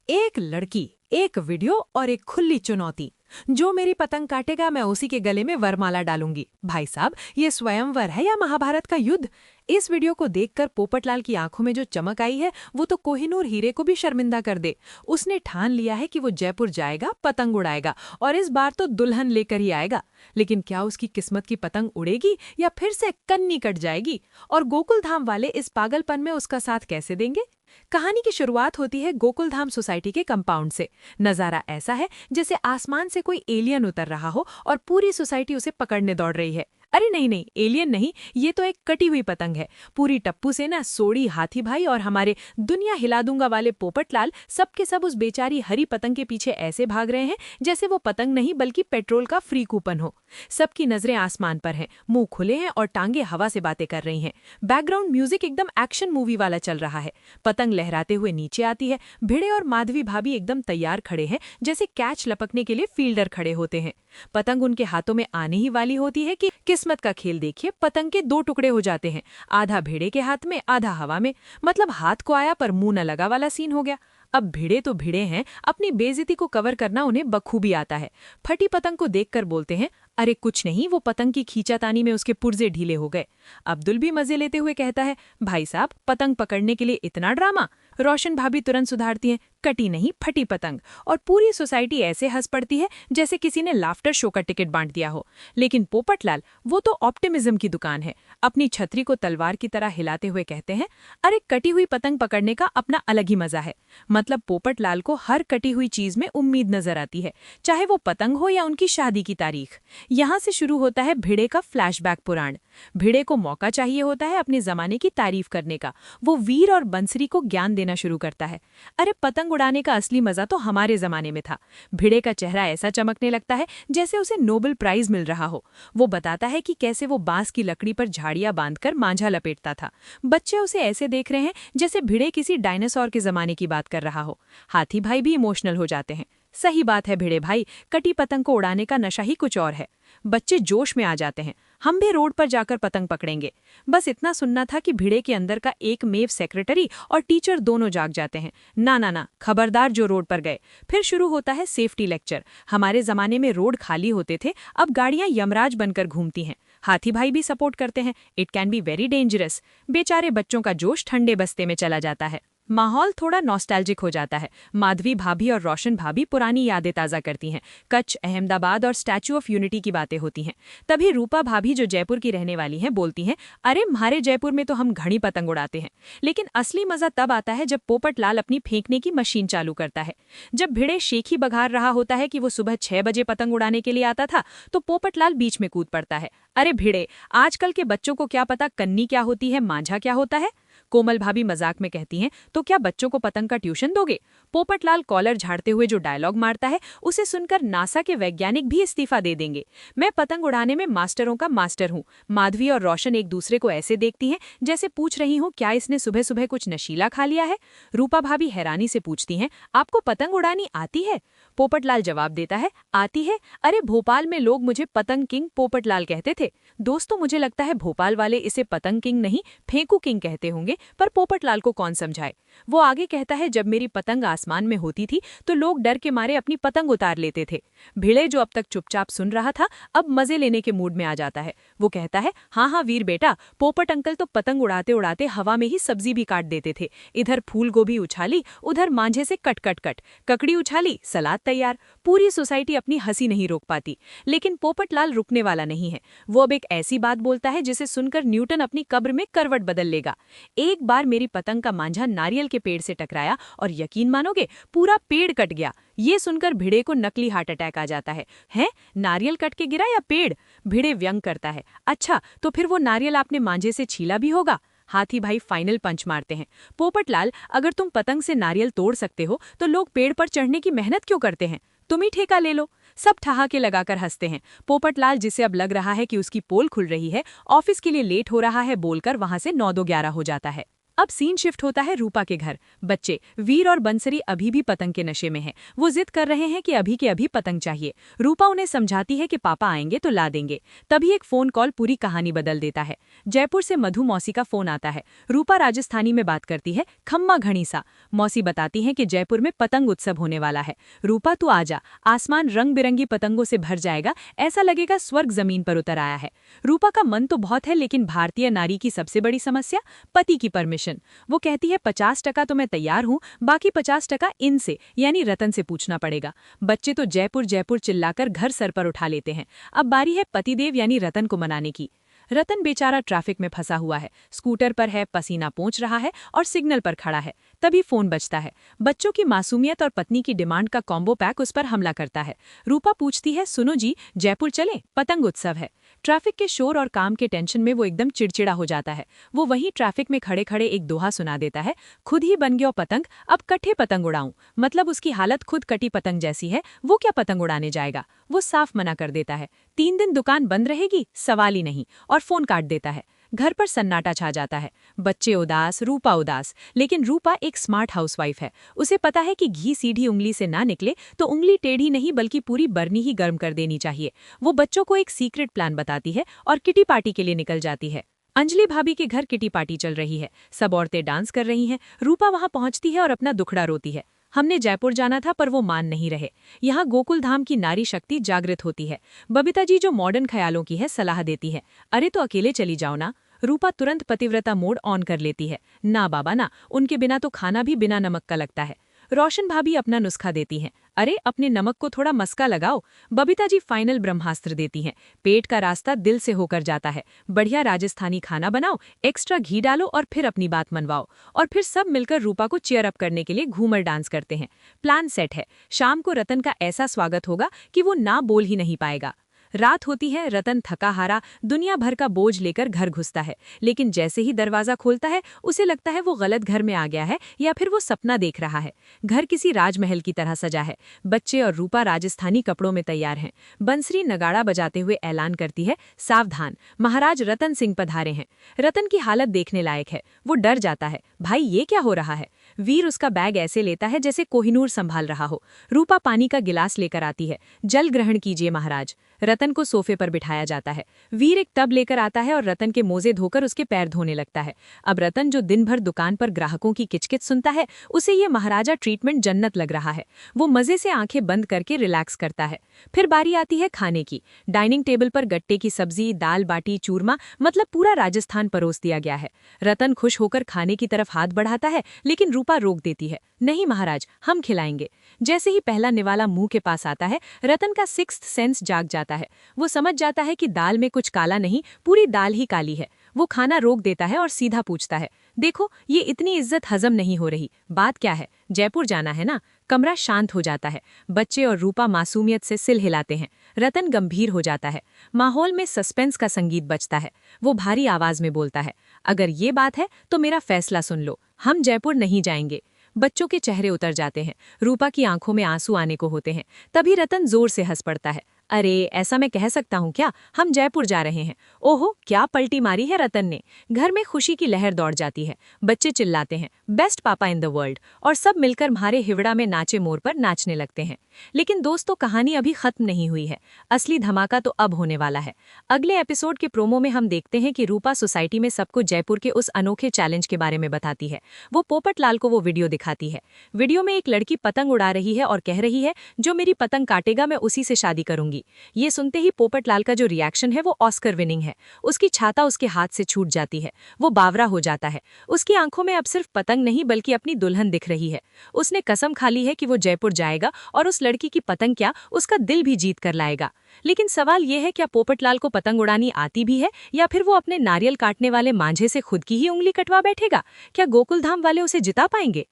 एक लड़की, एक वीडियो और एक खुली चुनौती। जो मेरी पतंग काटेगा मैं उसी के गले में वरमाला डालूंगी। भाई साहब, ये स्वयंवर है या महाभारत का युद्ध? इस वीडियो को देखकर पोपटलाल की आंखों में जो चमक आई है वो तो कोहिनूर हीरे को भी शर्मिंदा कर दे। उसने ठान लिया है कि वो जयपुर जाएगा, पतंग उड़ाएगा और इस बार तो दुल्हन लेकर ही आएगा। लेकिन क्या उसकी किस्मत की पतंग उड़ेगी या फिर से कन्नी कट जाएगी? और गोकुल धाम वाले इस पागलपन में उसका साथ कैसे देंगे? कहानी की शुरुआत होती है गोकुल धाम सोसाइटी के कंपाउंड से। नजारा ऐसा है जैसे आसमान से कोई एलियन उतर रहा हो और पूरी सोसाइटी उसे पकड़ने दौड़ रही है। अरे नहीं नहीं, एलियन नहीं, ये तो एक कटी हुई पतंग है। पूरी टप्पू से ना सोड़ी, हाथी भाई और हमारे दुनिया हिला दूंगा वाले पोपटलाल सब के सब उस बेचारी हरी पतंग के पीछे ऐसे भाग रहे हैं जैसे वो पतंग नहीं बल्कि पेट्रोल का फ्री कूपन हो। सबकी नजरें आसमान पर हैं, मुंह खुले हैं और टांगे हवा से बातें कर रही हैं। बैकग्राउंड म्यूजिक एकदम एक्शन मूवी वाला चल रहा है। पतंग लहराते हुए नीचे आती है। भिड़े और माधवी भाभी एकदम तैयार खड़े हैं, जैसे कैच लपकने के लिए फील्डर खड़े होते हैं। पतंग उनके हाथों में आने ही वाली होती है कि किस्मत का खेल देखिए, पतंग के दो टुकड़े हो जाते हैं। आधा भिड़े के हाथ में, आधा हवा में। मतलब हाथ को आया पर मुंह न लगा वाला सीन हो गया। अब भिड़े तो भिड़े हैं, अपनी बेइज्जती को कवर करना उन्हें बखूबी आता है। फटी पतंग को देखकर बोलते हैं, अरे कुछ नहीं, वो पतंग की खींचातानी में उसके पुर्जे ढीले हो गए। अब्दुल भी मजे लेते हुए कहता है, भाई साहब, पतंग पकड़ने के लिए इतना ड्रामा? रोशन भाभी तुरंत सुधारती हैं, कटी नहीं, फटी पतंग। और पूरी सोसाइटी ऐसे हंस पड़ती है जैसे किसी ने लाफ्टर शो का टिकट बांट दिया हो। लेकिन पोपटलाल, वो तो ऑप्टिमिज्म की दुकान है। अपनी छतरी को तलवार की तरह हिलाते हुए कहते हैं, अरे कटी हुई पतंग पकड़ने का अपना अलग ही मजा है। मतलब पोपटलाल को हर कटी हुई चीज में उम्मीद नजर आती है, चाहे वो पतंग हो या उनकी शादी की तारीख। यहाँ से शुरू होता है भिड़े का फ्लैशबैक पुराण। भिड़े को मौका चाहिए होता है अपने जमाने की तारीफ करने का। वो वीर और बंसरी को ज्ञान देना शुरू करता है। अरे पतंग उड़ाने का असली मजा तो हमारे जमाने में था। भिड़े का चेहरा ऐसा चमकने लगता है जैसे उसे नोबेल प्राइज मिल रहा हो। वो बताता है कि कैसे वो बांस की लकड़ी पर झाड़ियां बांधकर मांझा लपेटता था। बच्चे उसे ऐसे देख रहे हैं जैसे भिड़े किसी डायनासोर के जमाने की बात कर रहा हो। हाथी भाई भी इमोशनल हो जाते हैं। सही बात है भिड़े भाई, कटी पतंग को उड़ाने का नशा ही कुछ और है। बच्चे जोश में आ जाते हैं, हम भी रोड पर जाकर पतंग पकड़ेंगे। बस इतना सुनना था कि भिड़े के अंदर का एक मेव सेक्रेटरी और टीचर दोनों जाग जाते हैं। ना ना ना, खबरदार जो रोड पर गए। फिर शुरू होता है सेफ्टी लेक्चर। हमारे जमाने में रोड खाली होते थे, अब गाड़ियां यमराज बनकर घूमती हैं। हाथी भाई भी सपोर्ट करते हैं, it can be very dangerous. बेचारे बच्चों का जोश ठंडे बस्ते में चला जाता है। माहौल थोड़ा नॉस्टैल्जिक हो जाता है। माधवी भाभी और रोशन भाभी पुरानी यादें ताज़ा करती हैं। कच्छ, अहमदाबाद और स्टैच्यू ऑफ यूनिटी की बातें होती हैं। तभी रूपा भाभी, जो जयपुर की रहने वाली हैं, बोलती हैं, अरे हमारे जयपुर में तो हम घड़ी पतंग उड़ाते हैं। लेकिन असली मजा तब आता है जब पोपटलाल अपनी फेंकने की मशीन चालू करता है। जब भिड़े शेखी बघार रहा होता है कि वो सुबह 6 बजे पतंग उड़ाने के लिए आता था, तो पोपटलाल बीच में कूद पड़ता है। अरे भिड़े, आजकल के बच्चों को क्या पता कन्नी क्या होती है, मांझा क्या होता है? कोमल भाभी मजाक में कहती हैं, तो क्या बच्चों को पतंग का ट्यूशन दोगे? पोपटलाल कॉलर झाड़ते हुए जो डायलॉग मारता है, उसे सुनकर नासा के वैज्ञानिक भी इस्तीफा दे देंगे। मैं पतंग उड़ाने में मास्टरों का मास्टर हूँ। माधवी और रोशन एक दूसरे को ऐसे देखती हैं जैसे पूछ रही हूँ, क्या इसने सुबह सुबह कुछ नशीला खा लिया है? रूपा भाभी हैरानी से पूछती हैं, आपको पतंग उड़ानी आती है? पोपटलाल जवाब देता है, आती है। अरे भोपाल में लोग मुझे पतंग किंग पोपटलाल कहते थे। दोस्तों, मुझे लगता है भोपाल वाले इसे पतंग किंग नहीं, फेंकू किंग कहते होंगे, पर पोपटलाल को कौन समझाए। वो आगे कहता है, जब मेरी पतंग आसमान में होती थी तो लोग डर के मारे अपनी पतंग उतार लेते थे। भिड़े, जो अब तक चुपचाप सुन रहा था, अब मजे लेने के मूड में आ जाता है। वो कहता है, हाँ हाँ वीर बेटा, पोपट अंकल तो पतंग उड़ाते उड़ाते हवा में ही सब्जी भी काट देते थे। इधर फूल गोभी उछाली, उधर मांझे से कट कट कट, ककड़ी उछाली, सलाद तैयार। पूरी सोसाइटी अपनी हंसी नहीं रोक पाती। लेकिन पोपटलाल रुकने वाला नहीं है। वो अब एक ऐसी बात बोलता है जिसे सुनकर न्यूटन अपनी कब्र में करवट बदल लेगा। एक बार मेरी पतंग का मांझा नारियल के पेड़ से टकराया और यकीन मानोगे, पूरा पेड़ कट गया। ये सुनकर भिड़े को नकली हार्ट अटैक आ जाता है। हैं, नारियल कट के गिरा या पेड़? भिड़े व्यंग करता है, अच्छा तो फिर वो नारियल आपने मांझे से छीला भी होगा। हाथी भाई फाइनल पंच मारते हैं, पोपटलाल, अगर तुम पतंग से नारियल तोड़ सकते हो तो लोग पेड़ पर चढ़ने की मेहनत क्यों करते हैं? तुम ही ठेका ले लो। सब ठहाके लगाकर हंसते हैं। पोपटलाल, जिसे अब लग रहा है कि उसकी पोल खुल रही है, ऑफिस के लिए लेट हो रहा है बोलकर वहां से 9 दो 11 हो जाता है। अब सीन शिफ्ट होता है रूपा के घर। बच्चे वीर और बंसरी अभी भी पतंग के नशे में हैं। वो जिद कर रहे हैं कि अभी के अभी पतंग चाहिए। रूपा उन्हें समझाती है कि पापा आएंगे तो ला देंगे। तभी एक फोन कॉल पूरी कहानी बदल देता है। जयपुर से मधु मौसी का फोन आता है। रूपा राजस्थानी में बात करती है, खम्मा घड़ी सा। मौसी बताती है कि जयपुर में पतंग उत्सव होने वाला है। रूपा तू आजा, आसमान रंग बिरंगी पतंगों से भर जाएगा, ऐसा लगेगा स्वर्ग जमीन पर उतर आया है। रूपा का मन तो बहुत है, लेकिन भारतीय नारी की सबसे बड़ी समस्या पति की परमिशन। वो कहती है 50% तो मैं तैयार हूं, बाकी 50% इनसे यानी रतन से पूछना पड़ेगा। बच्चे तो जयपुर जयपुर चिल्लाकर घर सर पर उठा लेते हैं। अब बारी है पतिदेव यानी रतन को मनाने की। रतन बेचारा ट्रैफिक में फंसा हुआ है, स्कूटर पर है, पसीना पोंछ रहा है और सिग्नल पर खड़ा है। तभी फोन बजता है। बच्चों की मासूमियत और पत्नी की डिमांड का कॉम्बो पैक उस पर हमला करता है। रूपा पूछती है, सुनो जी, जयपुर चलें, पतंग उत्सव है। ट्रैफिक के शोर और काम के टेंशन में वो एकदम चिड़चिड़ा हो जाता है। वो वहीं ट्रैफिक में खड़े खड़े एक दोहा सुना देता है, खुद ही बन गया पतंग, अब कट्ठे पतंग उड़ाऊं। मतलब उसकी हालत खुद कटी पतंग जैसी है, वो क्या पतंग उड़ाने जाएगा। वो साफ मना कर देता है। 3 दिन दुकान बंद रहेगी, सवाल ही नहीं, और फोन काट देता है। घर पर सन्नाटा छा जाता है। बच्चे उदास, रूपा उदास। लेकिन रूपा एक स्मार्ट हाउसवाइफ है। उसे पता है कि घी सीधी उंगली से ना निकले तो उंगली टेढ़ी नहीं बल्कि पूरी बरनी ही गर्म कर देनी चाहिए। वो बच्चों को एक सीक्रेट प्लान बताती है और किटी पार्टी के लिए निकल जाती है। अंजलि भाभी के घर किटी पार्टी चल रही है। सब औरतें डांस कर रही हैं। रूपा वहां पहुंचती है और अपना दुखड़ा रोती है। हमने जयपुर जाना था पर वो मान नहीं रहे। यहाँ गोकुल धाम की नारी शक्ति जागृत होती है। बबीता जी जो मॉडर्न ख्यालों की है सलाह देती है, अरे तो अकेले चली जाओ ना। रूपा तुरंत पतिव्रता मोड ऑन कर लेती है, ना बाबा ना, उनके बिना तो खाना भी बिना नमक का लगता है। रोशन भाभी अपना नुस्खा देती हैं, अरे अपने नमक को थोड़ा मस्का लगाओ। बबीता जी फाइनल ब्रह्मास्त्र देती हैं, पेट का रास्ता दिल से होकर जाता है। बढ़िया राजस्थानी खाना बनाओ, एक्स्ट्रा घी डालो और फिर अपनी बात मनवाओ। और फिर सब मिलकर रूपा को चीयर अप करने के लिए घूमर डांस करते हैं। प्लान सेट है। शाम को रतन का ऐसा स्वागत होगा कि वो ना बोल ही नहीं पाएगा। रात होती है। रतन थका हारा दुनिया भर का बोझ लेकर घर घुसता है, लेकिन जैसे ही दरवाजा खोलता है उसे लगता है वो गलत घर में आ गया है या फिर वो सपना देख रहा है। घर किसी राजमहल की तरह सजा है। बच्चे और रूपा राजस्थानी कपड़ों में तैयार हैं। बंसरी नगाड़ा बजाते हुए ऐलान करती है, सावधान, महाराज रतन सिंह पधारे हैं। रतन की हालत देखने लायक है। वो डर जाता है, भाई ये क्या हो रहा है। वीर उसका बैग ऐसे लेता है जैसे कोहिनूर संभाल रहा हो। रूपा पानी का गिलास लेकर आती है, जल ग्रहण कीजिए महाराज। रतन को सोफे पर बिठाया जाता है। वीर एक टब लेकर आता है और रतन के मोजे धोकर उसके पैर धोने लगता है। अब रतन जो दिन भर दुकान पर ग्राहकों की किचकिच सुनता है, उसे ये महाराजा ट्रीटमेंट जन्नत लग रहा है। वो मजे से आंखें बंद करके रिलैक्स करता है। फिर बारी आती है खाने की। डाइनिंग टेबल पर गट्टे की सब्जी, दाल बाटी, चूरमा, मतलब पूरा राजस्थान परोस दिया गया है। रतन खुश होकर खाने की तरफ हाथ बढ़ाता है, लेकिन रूपा रोक देती है, नहीं महाराज, हम खिलाएंगे। जैसे ही पहला निवाला मुंह के पास आता है, रतन का सिक्स्थ सेंस जाग जाता है। वो समझ जाता है कि दाल में कुछ काला नहीं, पूरी दाल ही काली है। वो खाना रोक देता है और सीधा पूछता है, देखो ये इतनी इज्जत हजम नहीं हो रही, बात क्या है, जयपुर जाना है ना। कमरा शांत हो जाता है। बच्चे और रूपा मासूमियत से सिल हिलाते हैं। रतन गंभीर हो जाता है। माहौल में सस्पेंस का संगीत बजता है। वो भारी आवाज में बोलता है, अगर ये बात है तो मेरा फैसला सुन लो, हम जयपुर नहीं जाएंगे। बच्चों के चेहरे उतर जाते हैं। रूपा की आंखों में आंसू आने को होते हैं। तभी रतन जोर से हंस पड़ता है, अरे ऐसा मैं कह सकता हूँ क्या, हम जयपुर जा रहे हैं। ओहो क्या पलटी मारी है रतन ने। घर में खुशी की लहर दौड़ जाती है। बच्चे चिल्लाते हैं, बेस्ट पापा इन द वर्ल्ड, और सब मिलकर म्हारे हिवड़ा में नाचे मोर पर नाचने लगते हैं। लेकिन दोस्तों कहानी अभी खत्म नहीं हुई है। असली धमाका तो अब होने वाला है। अगले एपिसोड के प्रोमो में हम देखते हैं कि रूपा सोसाइटी में सबको जयपुर के उस अनोखे चैलेंज के बारे में बताती है। वो पोपटलाल को वो वीडियो दिखाती है। वीडियो में एक लड़की पतंग उड़ा रही है और कह रही है, जो मेरी पतंग काटेगा मैं उसी से शादी करूंगी। ये सुनते ही पोपटलाल का जो रिएक्शन है वो ऑस्कर विनिंग है। उसकी छाता उसके हाथ से छूट जाती है। वो बावरा हो जाता है। उसकी आंखों में अब सिर्फ पतंग नहीं बल्कि अपनी दुल्हन दिख रही है। उसने कसम खा ली है कि वो जयपुर जाएगा और उस लड़की की पतंग क्या, उसका दिल भी जीत कर लाएगा। लेकिन सवाल यह है, क्या पोपटलाल को पतंग उड़ानी आती भी है या फिर वो अपने नारियल काटने वाले मांझे से खुद की ही उंगली कटवा बैठेगा। क्या गोकुलधाम वाले उसे जिता पाएंगे।